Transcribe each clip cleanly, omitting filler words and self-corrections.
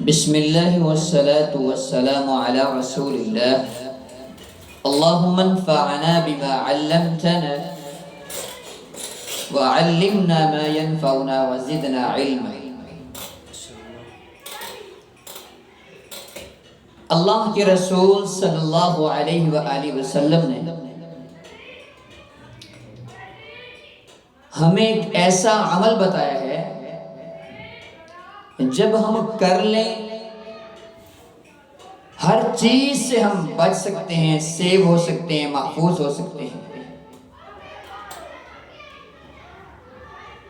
بسم اللہ والصلاة والسلام علی رسول اللہ اللہم انفعنا بما علمتنا وعلمنا ما ينفعنا وزدنا علما۔ اللہ کے رسول صلی اللہ علیہ وآلہ وسلم نے ہمیں ایک ایسا عمل بتایا ہے جب ہم کر لیں ہر چیز سے ہم بچ سکتے ہیں، سیو ہو سکتے ہیں، محفوظ ہو سکتے ہیں۔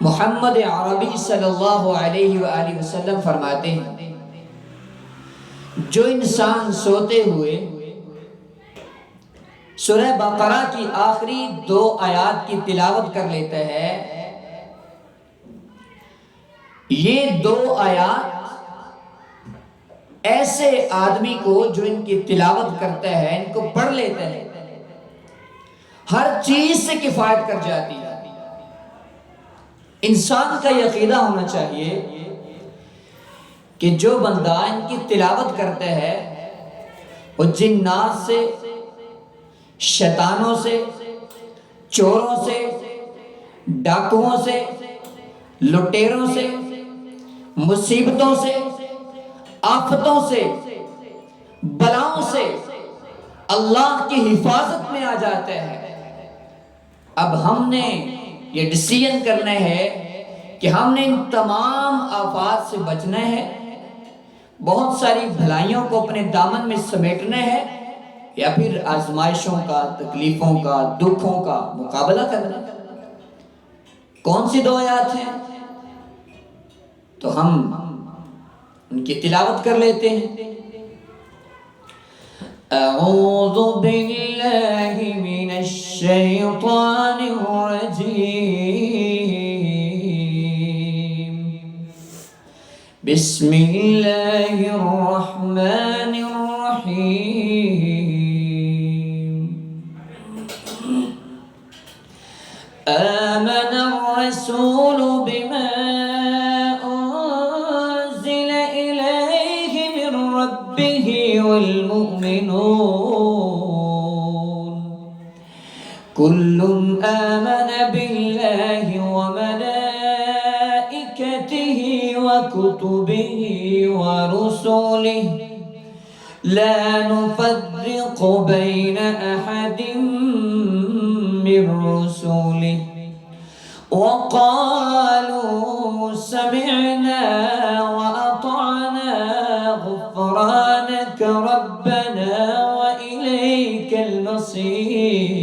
محمد عربی صلی اللہ علیہ وآلہ وسلم فرماتے ہیں جو انسان سوتے ہوئے سورہ بقرہ کی آخری 2 آیات کی تلاوت کر لیتا ہے، یہ 2 آیات ایسے آدمی کو جو ان کی تلاوت کرتا ہے، ان کو پڑھ لیتا ہے، ہر چیز سے کفایت کر جاتی ہے۔ انسان کا یہ عقیدہ ہونا چاہیے کہ جو بندہ ان کی تلاوت کرتا ہے وہ جنات سے، شیطانوں سے، چوروں سے، ڈاکوؤں سے، لٹیروں سے، مصیبتوں سے، آفتوں سے، بلاؤں سے اللہ کی حفاظت میں آ جاتا ہے۔ اب ہم نے یہ ڈیسیژن کرنا ہے کہ ہم نے ان تمام آفات سے بچنا ہے، بہت ساری بھلائیوں کو اپنے دامن میں سمیٹنا ہے، یا پھر آزمائشوں کا، تکلیفوں کا، دکھوں کا مقابلہ کرنا ہے۔ کون سی 2 آیات ہیں؟ تو ہم ان کی تلاوت کر لیتے ہیں۔ اعوذ باللہ من الشیطان الرجیم، بسم اللہ الرحمن الرحیم، آمن الرسول بما أنزل إليه من ربه والمؤمنون كل آمن بالله وملائكته وكتبه ورسله لا نفرق بين أحد من رسله وقالوا سمعنا وأطعنا غفرانك ربنا وإليك المصير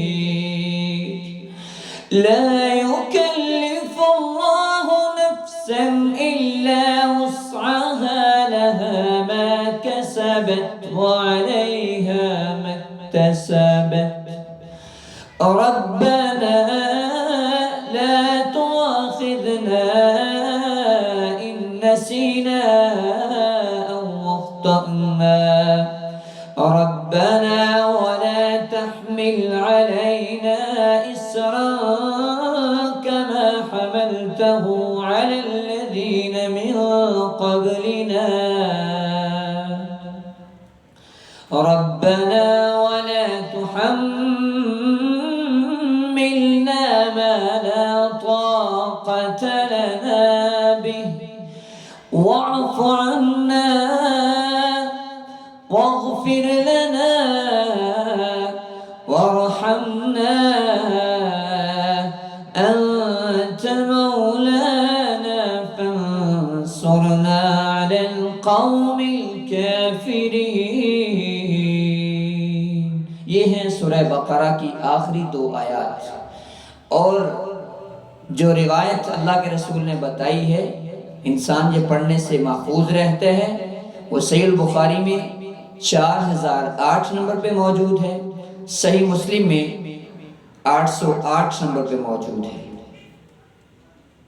لا يكلف الله نفسا إلا وسعها لها ما كسبت وعليها ما اكتسبت ربنا لا تؤاخذنا إن نسينا أو أخطأنا ربنا ولا تحمل علينا إصرا كما حملته على الذين من قبلنا ربنا ولا تحملنا ما لا طاقة لنا به واعف عنا واغفر لنا وارحمنا أنت مولانا فانصرنا على القوم الكافرين۔ یہ ہیں سورہ بقرہ کی آخری 2 آیات، اور جو روایت اللہ کے رسول نے بتائی ہے انسان یہ پڑھنے سے محفوظ رہتا ہے، وہ صحیح البخاری میں 4008 نمبر پہ موجود ہے، صحیح مسلم میں 808 نمبر پہ موجود ہے۔